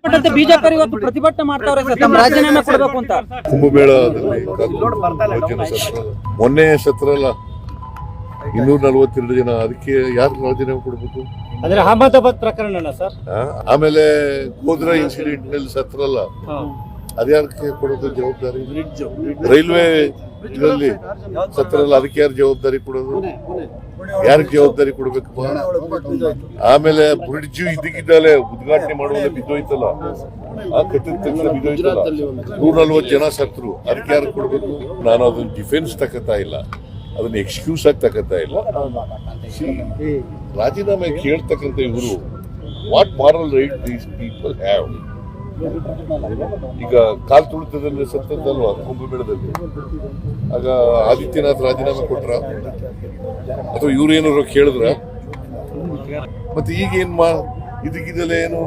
BJP ಇವತ್ತು ಪ್ರತಿಭಟನೆ ಮಾಡ್ತಾವ್ರೆ ಸರ್, ತಮ್ಮ ರಾಜೀನಾಮೆ ಕೊಡಬೇಕು ಅಂತ. ಕುಂಭಮೇಳದಲ್ಲಿ ಜನ ಸತ್ರ, ಮೊನ್ನೆ ಸತ್ರ ಅಲ್ಲ 242 ಜನ, ಅದಕ್ಕೆ ಯಾರು ರಾಜೀನಾಮೆ ಕೊಡ್ಬೇಕು? ಅಂದ್ರೆ ಅಹಮದಾಬಾದ್ ಪ್ರಕರಣ ಸರ್. ಆಮೇಲೆ ಗೋಧ್ರಾ ಇನ್ಸಿಡೆಂಟ್ ನಲ್ಲಿ ಸತ್ರ ಅಲ್ಲ, ಅದ್ಯಾರಕ್ಕೆ ಕೊಡೋದು ಜವಾಬ್ದಾರಿ? ರೈಲ್ವೆ ಇದರಲ್ಲಿ ಸತ್ರಲ್ಲ, ಅದಕ್ಕೆ ಯಾರು ಜವಾಬ್ದಾರಿ ಕೊಡೋದು? ಯಾರಿಗೆ ಜವಾಬ್ದಾರಿ ಕೊಡ್ಬೇಕಪ್ಪ? ಆಮೇಲೆ ಬ್ರಿಡ್ಜ್ ಇದಕ್ಕಿದ್ದಲೇ ಉದ್ಘಾಟನೆ ಮಾಡುವಾಗ ಬಿದ್ದೋಯ್ತಲ್ಲ, ಆ ಕಟ್ಟಿದ ತಕ್ಷಣ ಬಿದ್ದೋಯ್ತಲ್ಲ, 140 ಜನ ಸತ್ರು, ಅದಕ್ಕೆ ಯಾರು ಕೊಡ್ಬೇಕು? ನಾನು ಅದನ್ನ ಡಿಫೆನ್ಸ್ ತಕತಾ ಇಲ್ಲ, ಅದನ್ನ ಎಕ್ಸ್ಕ್ಯೂಸ್ ಆಗಿ ತಕತಾ ಇಲ್ಲ. ರಾಜೀನಾಮೆ ಕೇಳ್ತಕ್ಕಂಥ ಇವರು what moral write these people have? ಈಗ ಕಾಲ್ ತುಳಿತದಲ್ಲಿ ಸತ್ತಲ್ವಾ ಕುಂಭಮೇಳದಲ್ಲಿ, ಆಗ ಆದಿತ್ಯನಾಥ್ ರಾಜೀನಾಮೆ ಕೊಟ್ರ ಅಥವಾ ಇವ್ರು ಏನಾದ್ರು ಕೇಳಿದ್ರ? ಮತ್ತೆ ಈಗ ಇದಕ್ಕಿದೆಲ್ಲ ಏನು